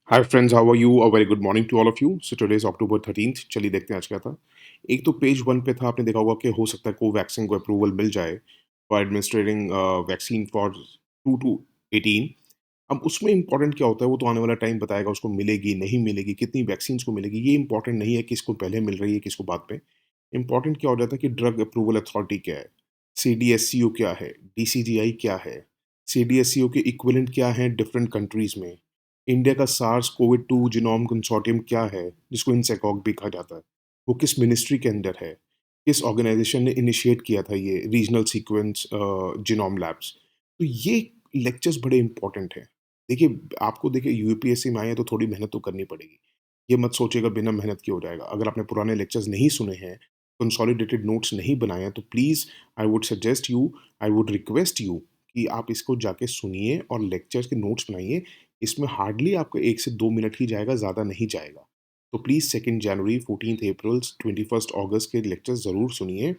Hi friends, how are you? A very good morning to all of you. So today is October 13th। चलिए देखते हैं आज क्या था। एक तो पेज वन पे था, आपने देखा होगा कि हो सकता है कोवैक्सीन को अप्रूवल मिल जाए for administrating vaccine for 2 to 18। अब उसमें इंपॉर्टेंट क्या होता है वो तो आने वाला टाइम बताएगा, उसको मिलेगी नहीं मिलेगी, कितनी वैक्सीन को मिलेगी। ये इंपॉर्टेंट नहीं है किसको पहले मिल रही है किसको बाद में। इंपॉर्टेंट क्या हो जाता है कि ड्रग अप्रूवल अथॉरिटी क्या है, CDSCO क्या है, DCGI क्या है, CDSCO के इक्विवेलेंट क्या है डिफरेंट कंट्रीज में। इंडिया का सार्स कोविड 2 जिनोम कंसोर्टियम क्या है, जिसको इनसेकॉग भी कहा जाता है, वो किस मिनिस्ट्री के अंदर है, किस ऑर्गेनाइजेशन ने इनिशिएट किया था ये रीजनल सीक्वेंस जिनोम लैब्स। तो ये लेक्चर्स बड़े इंपॉर्टेंट हैं। देखिए, आपको देखिए यूपीएससी में आए हैं तो थोड़ी मेहनत तो करनी पड़ेगी। ये मत सोचिएगा बिना मेहनत के हो जाएगा। अगर आपने पुराने लेक्चर्स नहीं सुने हैं, कंसोलिडेटेड नोट्स नहीं बनाए हैं, तो please I would request you कि आप इसको जाके सुनिए और लेक्चर्स के नोट्स बनाइए। इसमें हार्डली आपका 1 से 2 मिनट ही जाएगा, ज़्यादा नहीं जाएगा। तो प्लीज़ 2 जनवरी, 14 अप्रैल, 21 अगस्त के लेक्चर्स ज़रूर सुनिए।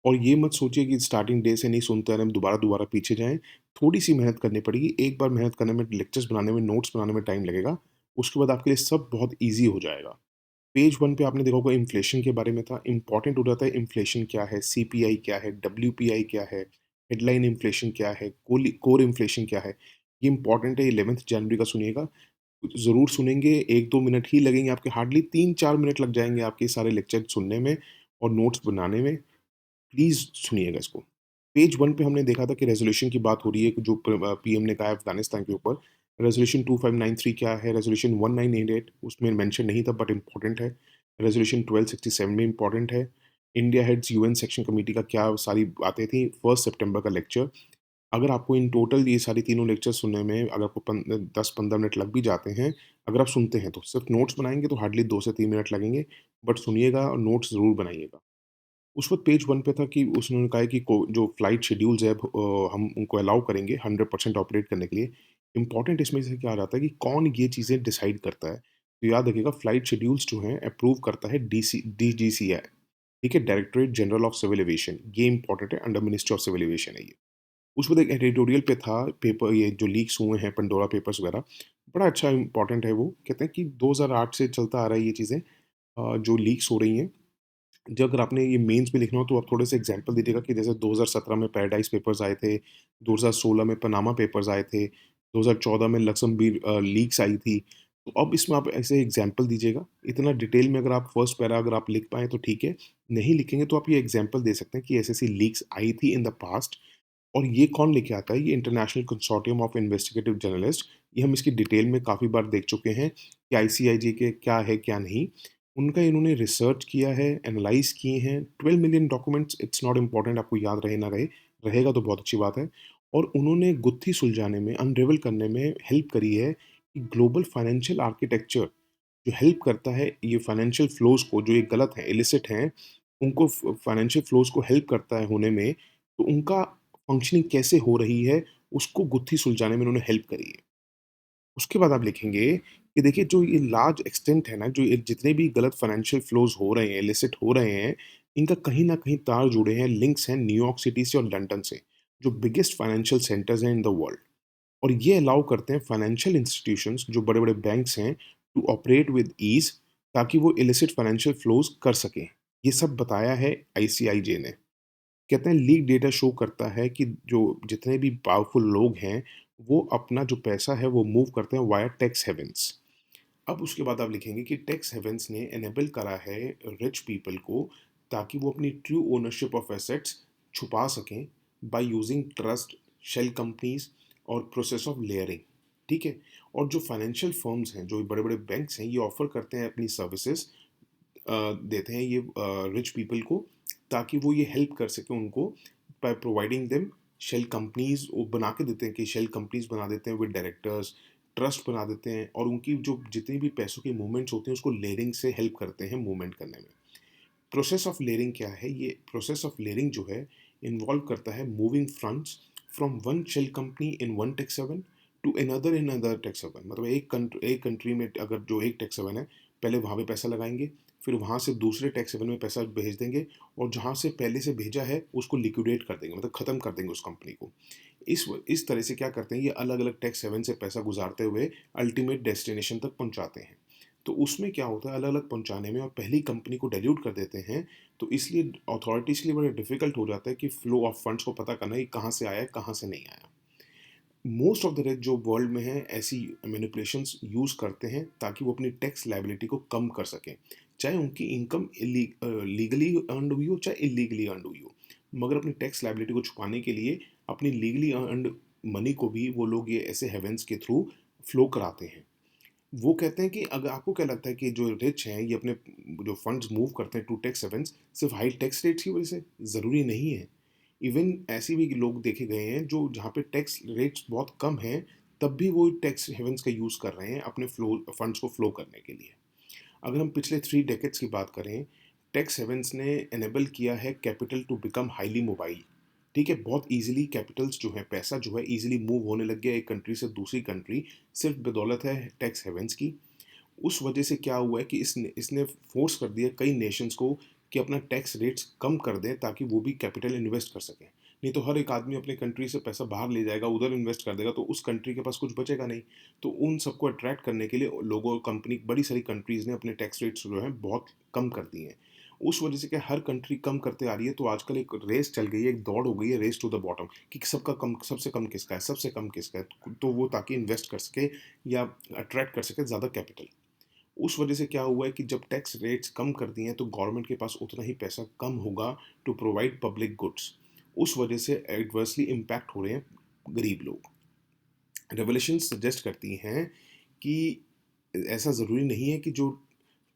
और ये मत सोचिए कि स्टार्टिंग डे से नहीं सुनते हैं, हम दोबारा-दोबारा पीछे जाएँ। थोड़ी-सी मेहनत करनी पड़ेगी। एक बार मेहनत करने में, लेक्चर्स बनाने में, नोट्स बनाने में टाइम लगेगा। उसके बाद आपके लिए सब बहुत ईज़ी हो जाएगा। पेज 1 पे आपने देखा होगा इन्फ्लेशन के बारे में था। इम्पोर्टेंट हो जाता है इन्फ्लेशन क्या है, सीपीआई क्या है, डब्ल्यूपीआई क्या है, हेडलाइन इन्फ्लेशन क्या है, कोर इन्फ्लेशन क्या है। ये इम्पोर्टेंट है, 11 जनवरी का सुनिएगा। ज़रूर सुनेंगे, 1-2 मिनट ही लगेंगे आपके, हार्डली 3-4 मिनट लग जाएँगे आपके सारे लेक्चर सुनने में और नोट्स बनाने में। प्लीज़ सुनिएगा इसको। पेज 1 पे हमने देखा था कि रेज़ोल्यूशन की बात हो रही है कि जो पीएम ने कहा है अफ़गानिस्तान के ऊपर। रेज़ोल्यूशन 2593 क्या है? रेज़ोल्यूशन 1988 उसमें मेंशन नहीं था बट इम्पोर्टेंट है। रेज़ोल्यूशन 1267 में इम्पोर्टेंट है। India heads UN section committee का क्या सारी बातें थी, 1 सितंबर का लेक्चर। अगर आपको इन टोटल ये सारी तीनों लेक्चर सुनने में अगर आपको 10-15 मिनट लग भी जाते हैं, अगर आप सुनते हैं तो। सिर्फ़ नोट्स बनाएँगे तो हार्डली 2 से 3 मिनट लगेंगे, बट सुनिएगा और नोट्स ज़रूर बनाइएगा। उस वक़्त पेज 1 पे था कि उसने कहा है कि को जो फ्लाइट शेड्यूल्स है हम उनको अलाउ करेंगे 100% ऑपरेट करने के लिए। इम्पोर्टेंट इसमें से क्या आ जाता है कि कौन ये चीज़ें डिसाइड करता है। तो याद रखिएगा, फ्लाइट शेड्यूल्स जो हैं अप्रूव करता है DGCA, ठीक है? Directorate general of civil aviation. ये इम्पोर्टेंट है, under ministry of civil aviation है ये। उस वक़्त एक एडिटोरियल पे था पेपर, ये जो लीक्स हुए हैं पेंडोरा पेपर्स वग़ैरह, बड़ा अच्छा इम्पोर्टेंट है वो। कहते हैं कि 2008 से चलता आ रहा है ये चीज़ें, जो लीक्स हो रही हैं। जो अगर आपने ये मेंस में लिखना हो तो आप थोड़े से एग्जांपल दीजिएगा कि जैसे 2017 में पैराडाइज पेपर्स आए थे, 2016 में पनामा पेपर्स आए थे, 2014 में लक्समबर्ग लीक्स आई थी। तो अब इसमें आप ऐसे एग्जांपल दीजिएगा। इतना डिटेल में अगर आप फर्स्ट पैरा अगर आप लिख पाएँ तो ठीक है, नहीं लिखेंगे तो आप ये एग्जांपल दे सकते हैं कि ऐसी-ऐसी लीक्स आई थी इन द पास्ट। और ये कौन लेके आता है? ये international consortium of investigative journalist. ये हम इसकी डिटेल में काफ़ी बार देख चुके हैं कि आईसीआईजे के क्या है, क्या नहीं। उनका इन्होंने रिसर्च किया है, एनालाइज़ किए हैं। 12 million documents, it's not important आपको याद रहे ना रहे, रहेगा तो बहुत अच्छी बात है। और उन्होंने गुत्थी सुलझाने में, अनरेवल करने में हेल्प करी है कि ग्लोबल फाइनेंशियल आर्किटेक्चर जो हेल्प करता है ये फाइनेंशियल फ्लोज़ को, जो ये गलत हैं, इलिसिट हैं, उनको फाइनेंशियल फ्लोज़ को हेल्प करता है होने में, तो उनका फंक्शनिंग कैसे हो रही है, उसको गुत्थी सुलझाने में उन्होंने हेल्प करी है। उसके बाद आप लिखेंगे कि देखिए जो ये लार्ज एक्सटेंट है ना, जो ये जितने भी गलत फाइनेंशियल फ्लोज़ हो रहे हैं, इलिसिट हो रहे हैं, इनका कहीं न कहीं तार जुड़े हैं, लिंक्स हैं न्यूयॉर्क सिटी से और लंदन से, जो बिगेस्ट फाइनेंशियल सेंटर्स हैं इन द वर्ल्ड। और ये अलाउ करते हैं फाइनेंशियल इंस्टीट्यूशंस, जो बड़े-बड़े बैंक्स हैं, टू ऑपरेट विद ईज़, ताकि वो इलिसिट फाइनेंशियल फ्लोज़ कर सकें। ये सब बताया है आईसीआईजे ने। कहते हैं लीक डेटा शो करता है कि जो जितने भी पावरफुल लोग हैं, वो अपना जो पैसा है वो मूव करते हैं वाया टैक्स हेवन्स। अब उसके बाद आप लिखेंगे कि टैक्स हेवन्स ने एनेबल करा है रिच पीपल को, ताकि वो अपनी ट्रू ओनरशिप ऑफ एसेट्स छुपा सकें by using trust, shell companies और प्रोसेस ऑफ लेयरिंग। ठीक है? और जो फाइनेंशियल फर्म्स हैं, जो बड़े बड़े बैंक्स हैं, ये ऑफर करते हैं अपनी सर्विसेज, देते हैं ये रिच पीपल को, ताकि वो ये हेल्प कर सकें उनको by providing them shell companies. वो बना के देते हैं कि शेल कंपनीज बना देते हैं विद डायरेक्टर्स, ट्रस्ट बना देते हैं, और उनकी जो जितनी भी पैसों के मूवमेंट्स होते हैं उसको लेयरिंग से हेल्प करते हैं मूवमेंट करने में। प्रोसेस ऑफ लेयरिंग क्या है? ये प्रोसेस ऑफ लेयरिंग जो है इन्वॉल्व करता है moving funds from one shell company in one tax haven to another in another tax haven. मतलब एक कंट्री में अगर जो एक टैक्स हेवन है, पहले वहाँ पे पैसा लगाएंगे, फिर वहाँ से दूसरे टैक्स हेवन में पैसा भेज देंगे और जहाँ से पहले से भेजा है उसको लिक्विडेट कर देंगे, मतलब ख़त्म कर देंगे उस कंपनी को। इस तरह से क्या करते हैं, ये अलग अलग टैक्स हेवन से पैसा गुजारते हुए अल्टीमेट डेस्टिनेशन तक पहुँचाते हैं। तो उसमें क्या होता है, अलग अलग पहुँचाने में और पहली कंपनी को डाइल्यूट कर देते हैं, तो इसलिए अथॉरिटीज़ के लिए बड़ा डिफिकल्ट हो जाता है कि फ्लो ऑफ फंड्स को पता करना कि कहाँ से आया है, कहाँ से नहीं आया। मोस्ट ऑफ द रेट जो वर्ल्ड में है ऐसी मैनिपुलेशंस यूज़ करते हैं ताकि वो अपनी टैक्स लायबिलिटी को कम कर सकें, चाहे उनकी इनकम लीगली अर्नड हुई हो चाहे इलीगली अर्नड हुई हो, मगर अपनी टैक्स लायबिलिटी को छुपाने के लिए अपनी लीगली अर्नड मनी को भी वो लोग ये ऐसे हेवेंस के थ्रू फ्लो कराते हैं। वो कहते हैं कि अगर आपको क्या लगता है कि जो रिच हैं ये अपने जो फंड्स मूव करते हैं टू टैक्स हेवेंस सिर्फ हाई टैक्स रेट्स की वजह से? ज़रूरी नहीं है। इवन ऐसे भी लोग देखे गए हैं जो जहाँ पे टैक्स रेट्स बहुत कम हैं, तब भी वो टैक्स हेवेंस का यूज़ कर रहे हैं अपने फ्लो फंड्स को फ्लो करने के लिए। अगर हम पिछले 3 डेकेड्स की बात करें, टैक्स हेवेंस ने एनेबल किया है capital to become highly mobile. ठीक है, बहुत ईज़िली कैपिटल्स जो हैं, पैसा जो है ईज़िली मूव होने लग गया एक कंट्री से दूसरी कंट्री, सिर्फ बदौलत है टैक्स हेवेंस की। उस वजह से क्या हुआ है कि इसने इसने फोर्स कर दिया कई नेशंस को कि अपना टैक्स रेट्स कम कर दें ताकि वो भी कैपिटल इन्वेस्ट कर सकें। नहीं तो हर एक आदमी अपने कंट्री से पैसा बाहर ले जाएगा, उधर इन्वेस्ट कर देगा, तो उस कंट्री के पास कुछ बचेगा नहीं। तो उन सबको अट्रैक्ट करने के लिए लोगों कंपनी बड़ी सारी कंट्रीज़ ने अपने टैक्स रेट्स जो हैं बहुत कम कर दिए हैं। उस वजह से क्या हर कंट्री कम करते आ रही है, तो आजकल एक रेस चल गई है, एक दौड़ हो गई है, रेस टू द बॉटम, कि सबका कम, सबसे कम किसका है, सबसे कम किसका है, तो वो ताकि इन्वेस्ट कर सके या अट्रैक्ट कर सके ज़्यादा कैपिटल। उस वजह से क्या हुआ है कि जब टैक्स रेट्स कम कर दिए हैं तो गवर्नमेंट के पास उतना ही पैसा कम होगा टू प्रोवाइड पब्लिक गुड्स। उस वजह से एडवर्सली इम्पैक्ट हो रहे हैं गरीब लोग। रेवोल्यूशन सजेस्ट करती हैं कि ऐसा ज़रूरी नहीं है कि जो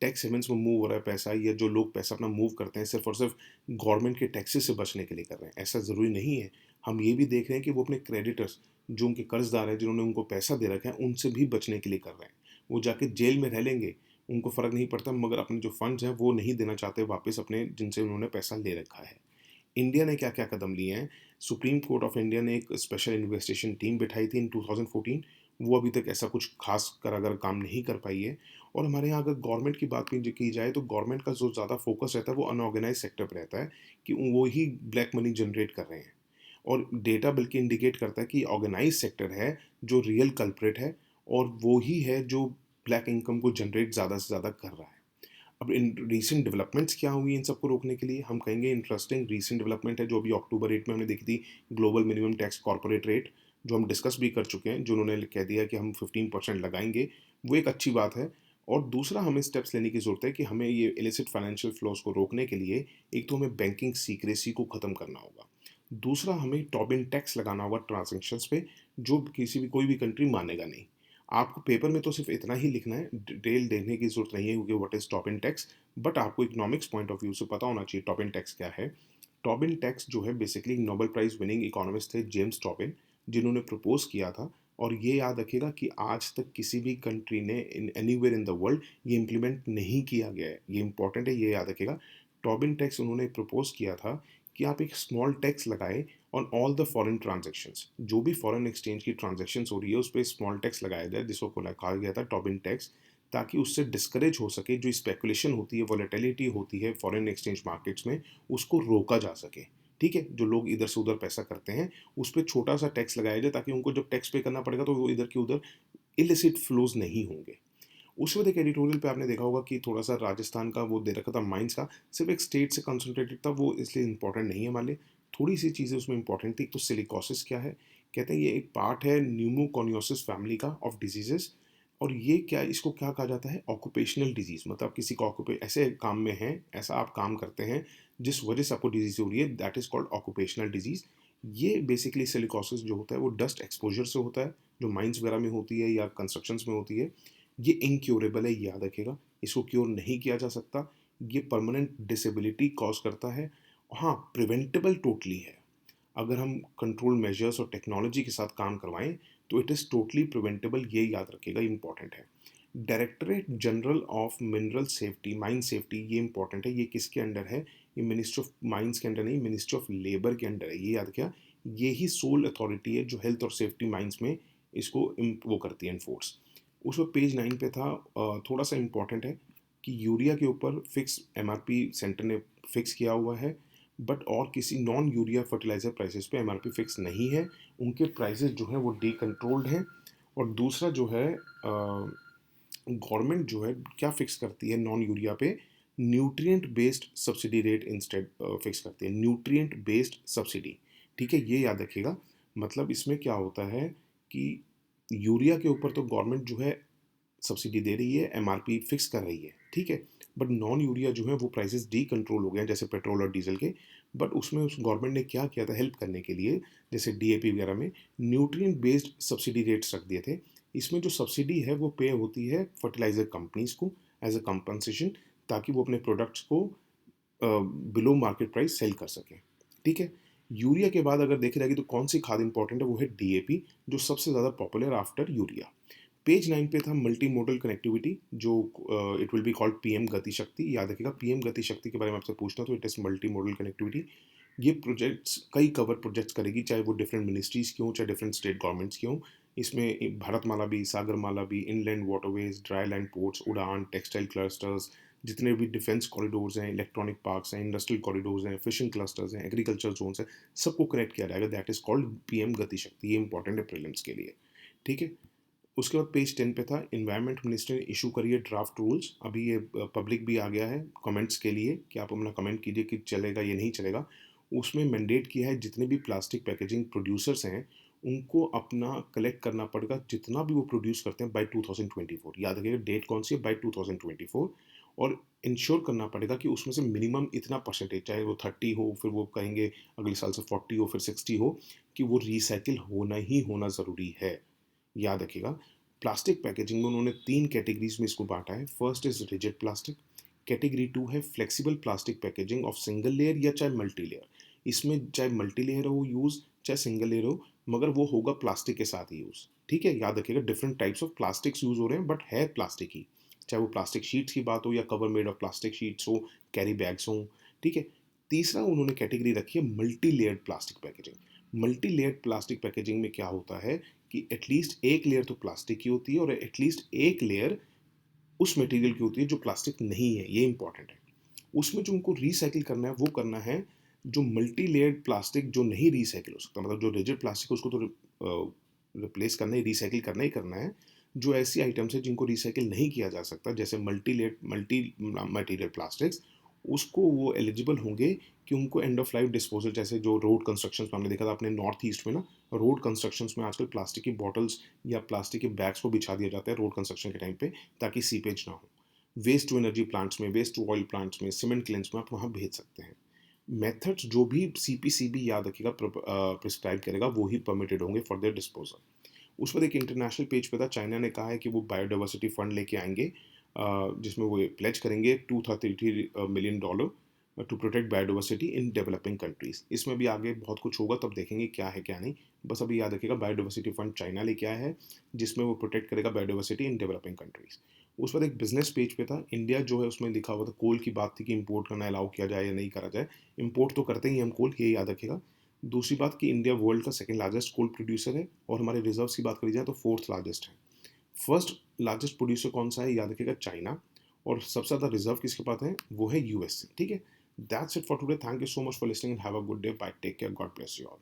टैक्स हेवन्स में मूव हो रहा है पैसा, या जो लोग पैसा अपना मूव करते हैं सिर्फ और सिर्फ गवर्नमेंट के टैक्सेस से बचने के लिए कर रहे हैं, ऐसा ज़रूरी नहीं है। हम ये भी देख रहे हैं कि वो अपने क्रेडिटर्स, जो उनके कर्जदार हैं जिन्होंने उनको पैसा दे रखा है, उनसे भी बचने के लिए कर रहे हैं। वो जाके जेल में रह लेंगे, उनको फ़र्क नहीं पड़ता, मगर अपने जो फंड्स हैं वो नहीं देना चाहते वापस अपने जिनसे उन्होंने पैसा ले रखा है। इंडिया ने क्या क्या कदम लिए हैं? सुप्रीम कोर्ट ऑफ इंडिया ने एक स्पेशल इन्वेस्टिगेशन टीम बिठाई थी इन 2014। वो अभी तक ऐसा कुछ खास कर अगर काम नहीं कर पाई है। और हमारे यहाँ अगर गवर्नमेंट की बात की जाए तो गवर्नमेंट का जो ज़्यादा फोकस रहता है वो अनऑर्गेनाइज सेक्टर पर रहता है, कि वो ही ब्लैक मनी जनरेट कर रहे हैं। और डेटा बल्कि इंडिकेट करता है कि ऑर्गेनाइज सेक्टर है जो रियल कल्प्रिट है, और वो ही है जो ब्लैक इनकम को जनरेट ज़्यादा से ज़्यादा कर रहा है। अब इन रीसेंट डेवलपमेंट्स क्या हुई इन सबको रोकने के लिए? हम कहेंगे इंटरेस्टिंग रीसेंट डेवलपमेंट है जो अभी अक्टूबर 8 में हमने देखी थी, global minimum tax corporate rate, जो हम डिस्कस भी कर चुके हैं, जो उन्होंने कह दिया कि हम 15% लगाएंगे। वो एक अच्छी बात है। और दूसरा हमें स्टेप्स लेने की ज़रूरत है कि हमें ये इलिसिट फाइनेंशियल फ्लोज को रोकने के लिए एक तो हमें बैंकिंग सीक्रेसी को ख़त्म करना होगा। दूसरा हमें टॉबिन टैक्स लगाना होगा ट्रांजेक्शन्स पे, जो किसी भी कोई भी कंट्री मानेगा नहीं। आपको पेपर में तो सिर्फ इतना ही लिखना है, डिटेल देने की ज़रूरत नहीं है क्योंकि what is Tobin tax, but आपको इकोनॉमिक्स पॉइंट ऑफ व्यू से पता होना चाहिए टॉबिन टैक्स क्या है। टॉबिन टैक्स जो है basically Nobel prize winning economist थे जेम्स टॉबिन, जिन्होंने प्रपोज़ किया था। और ये याद रखिएगा कि आज तक किसी भी कंट्री ने इन एनीवेयर इन द वर्ल्ड ये इम्प्लीमेंट नहीं किया गया है। ये इंपॉर्टेंट है, ये याद रखिएगा। टॉबिन टैक्स उन्होंने प्रपोज़ किया था कि आप एक स्मॉल टैक्स लगाएँ on all the foreign transactions. जो भी फॉरेन एक्सचेंज की ट्रांजैक्शंस हो रही है उस पे स्मॉल टैक्स लगाया जाए, जिसको कहा गया था टॉबिन टैक्स, ताकि उससे डिस्करेज हो सके, जो स्पेकुलेशन होती है, वॉलेटिलिटी होती है फॉरेन एक्सचेंज मार्केट्स में, उसको रोका जा सके। ठीक है, जो लोग इधर से उधर पैसा करते हैं उस पर छोटा सा टैक्स लगाया जाए ताकि उनको जब टैक्स पे करना पड़ेगा तो वो इधर के उधर इलिसिट फ्लोज नहीं होंगे। उस वक्त एक एडिटोरियल पे आपने देखा होगा कि थोड़ा सा राजस्थान का वो दे रखा था, माइंस का, सिर्फ एक स्टेट से कंसंट्रेटेड था, वो इसलिए इंपॉर्टेंट नहीं है हमारे लिए। थोड़ी सी चीज़ें उसमें इंपॉर्टेंट थी। तो सिलिकोसिस क्या है? कहते हैं ये एक पार्ट है न्यूमोकोनियोसिस फैमिली का ऑफ डिजीजेस। और ये क्या, इसको क्या कहा जाता है? ऑक्यूपेशनल डिजीज, मतलब किसी को ऐसे काम में है, ऐसा आप काम करते हैं जिस वजह से आपको डिजीज हो रही है, that is called occupational disease. ये बेसिकली सिलिकोसिस जो होता है वो डस्ट एक्सपोजर से होता है, जो माइंस वगैरह में होती है या कंस्ट्रक्शंस में होती है। ये इनक्योरेबल है, याद रखिएगा। इसको क्योर नहीं किया जा सकता। ये परमानेंट डिसेबिलिटी कॉज करता है। हाँ, प्रिवेंटेबल टोटली है। अगर हम कंट्रोल मेजर्स और टेक्नोलॉजी के साथ काम करवाएं तो इट इज़ टोटली प्रिवेंटेबल, ये याद रखिएगा, इंपॉर्टेंट है। Directorate general of mineral safety, mine safety, ये इंपॉर्टेंट है। ये किसके अंडर है? ये मिनिस्ट्री ऑफ माइंस के अंडर नहीं, मिनिस्ट्री ऑफ लेबर के अंडर है, ये याद रखिएगा। ये ही सोल अथॉरिटी है जो हेल्थ और सेफ्टी माइंस में इसको वो करती है, इन्फोर्स। उसमें पेज 9 पे था, थोड़ा सा इम्पोर्टेंट है कि यूरिया के ऊपर फिक्स एमआरपी सेंटर ने फिक्स किया हुआ है, बट और किसी नॉन यूरिया फर्टिलाइजर प्राइसेस पे एमआरपी फिक्स नहीं है, उनके प्राइसेस जो हैं वो डी कंट्रोल्ड हैं। और दूसरा जो है, गवर्नमेंट जो है क्या फिक्स करती है नॉन यूरिया पे, nutrient based subsidy rate instead fix करती है, न्यूट्रिएंट बेस्ड सब्सिडी। ठीक है, ये याद रखिएगा। मतलब इसमें क्या होता है कि यूरिया के ऊपर तो गवर्नमेंट जो है सब्सिडी दे रही है, एमआरपी फिक्स कर रही है, ठीक है, बट नॉन यूरिया जो है वो प्राइसेस डी कंट्रोल हो गए हैं, जैसे पेट्रोल और डीजल के। बट उसमें उस गवर्नमेंट ने क्या किया था हेल्प करने के लिए, जैसे डीएपी वगैरह में न्यूट्रिएंट बेस्ड सब्सिडी रेट्स रख दिए थे। इसमें जो सब्सिडी है वो पे होती है फर्टिलाइजर कंपनीज को एज अ कंपनसेशन, ताकि वो अपने प्रोडक्ट्स को बिलो मार्केट प्राइस सेल कर सकें। ठीक है, यूरिया के बाद अगर देखी जाएगी तो कौन सी खाद इंपॉर्टेंट है, वो है डीएपी, जो सबसे ज़्यादा पॉपुलर आफ्टर यूरिया। पेज 9 पे था मल्टी मोडल कनेक्टिविटी, जो it will be called PM गति शक्ति। याद रखिएगा, पीएम गति शक्ति के बारे में आपसे पूछना तो it is multi modal connectivity. ये प्रोजेक्ट्स कई कवर प्रोजेक्ट्स करेगी, चाहे वो डिफरेंट मिनिस्ट्रीज़ की हों, चाहे डिफरेंट स्टेट गवर्नमेंट्स की हों। इसमें भारतमाला भी, सागरमाला भी, inland waterways, dry land ports, उड़ान, टेक्सटाइल क्लस्टर्स, जितने भी डिफेंस कॉरिडोर्स हैं, इलेक्ट्रॉनिक पार्क्स हैं, इंडस्ट्रियल कॉरिडोर्स हैं, फिशिंग क्लस्टर्स हैं, एग्रीकल्चर जोन्स हैं, सबको कनेक्ट किया जाएगा। दैट इज़ कॉल्ड पीएम गति शक्ति। ये इंपॉर्टेंट है प्रीलिम्स के लिए। ठीक है, उसके बाद पेज 10 पे था इन्वायरमेंट मिनिस्टर ने इशू करी है ड्राफ्ट रूल्स। अभी ये पब्लिक भी आ गया है कमेंट्स के लिए कि आप अपना कमेंट कीजिए कि चलेगा या नहीं चलेगा। उसमें मैंडेट किया है जितने भी प्लास्टिक पैकेजिंग प्रोड्यूसर्स हैं उनको अपना कलेक्ट करना पड़ेगा, जितना भी वो प्रोड्यूस करते हैं बाय 2024। याद रखिएगा डेट कौन सी है, बाय 2024। और इंश्योर करना पड़ेगा कि उसमें से मिनिमम इतना परसेंटेज, चाहे वो 30 हो, फिर वो कहेंगे अगले साल से 40 हो, फिर 60 हो, कि वो रिसाइकिल होना ही होना ज़रूरी है। याद रखिएगा, प्लास्टिक पैकेजिंग में उन्होंने 3 कैटेगरीज में इसको बांटा है। First is rigid plastic, category 2 है flexible plastic packaging of single layer या चाहे मल्टी लेयर। इसमें चाहे मल्टी लेयर हो यूज़, चाहे सिंगल लेयर हो, मगर वो होगा प्लास्टिक के साथ ही यूज़। ठीक है, याद रखिएगा different types of plastics use हो रहे हैं, बट है प्लास्टिक ही, चाहे वो प्लास्टिक शीट्स की बात हो या cover made of plastic sheets हो, कैरी बैग्स हो। ठीक है, तीसरा उन्होंने कैटेगरी रखी है multi layered plastic packaging. Multi layered plastic packaging में क्या होता है कि एटलीस्ट एक लेयर तो प्लास्टिक की होती है और एटलीस्ट एक लेयर उस मटेरियल की होती है जो प्लास्टिक नहीं है। ये इंपॉर्टेंट है। उसमें जो उनको रिसाइकिल करना है वो करना है जो मल्टी लेयर्ड प्लास्टिक जो नहीं रिसाइकिल हो सकता, मतलब जो रिजिड प्लास्टिक है उसको तो रिप्लेस करना ही, रिसाइकिल करना है। जो ऐसी आइटम्स है जिनको रिसाइकिल नहीं किया जा सकता, जैसे multi layer multi material plastics, उसको वो एलिजिबल होंगे कि उनको एंड ऑफ लाइफ डिस्पोजल, जैसे जो रोड कंस्ट्रक्शन में हमने देखा था अपने नॉर्थ ईस्ट में ना, रोड कंस्ट्रक्शन में आजकल प्लास्टिक की बॉटल्स या प्लास्टिक के बैग्स को बिछा दिया जाता है रोड कंस्ट्रक्शन के टाइम पे, ताकि सीपेज ना हो। वेस्ट टू एनर्जी प्लांट्स में, वेस्ट टू ऑयल प्लांट्स में, सीमेंट क्लेंस में आप वहाँ भेज सकते हैं। मेथड्स जो भी सीपीसीबी याद रखिएगा प्रिस्क्राइब करेगा वो ही परमिटेड होंगे फॉर देयर डिस्पोजल। उस पर एक इंटरनेशनल पेज पे था, चाइना ने कहा है कि वो बायोडाइवर्सिटी फंड लेके आएंगे, जिसमें वो प्लेज करेंगे $230 million to protect biodiversity in developing countries. इसमें भी आगे बहुत कुछ होगा, तब देखेंगे क्या है क्या नहीं। बस अभी याद रखिएगा बायोडाइवर्सिटी फंड चाइना लेके आया है, जिसमें वो प्रोटेक्ट करेगा बायोडाइवर्सिटी इन डेवलपिंग कंट्रीज। उस पर एक बिजनेस पेज पे था, इंडिया जो है उसमें लिखा हुआ था, कोल की बात थी कि इंपोर्ट करना अलाउ किया जाए या नहीं करा जाए। इंपोर्ट तो करते ही हम कोल, ये याद रखिएगा। दूसरी बात कि इंडिया वर्ल्ड का सेकंड लार्जेस्ट कोल प्रोड्यूसर है, और हमारे रिजर्व्स की बात करी जाए तो फोर्थ लार्जेस्ट है। फर्स्ट लार्जेस्ट प्रोड्यूसर कौन सा है, याद रखिएगा चाइना। और सबसे ज़्यादा रिजर्व किसके पास है, वो है यूएस से। ठीक है, that's it for today. Thank you so much for listening and have a good day. Bye, take care, God bless you all.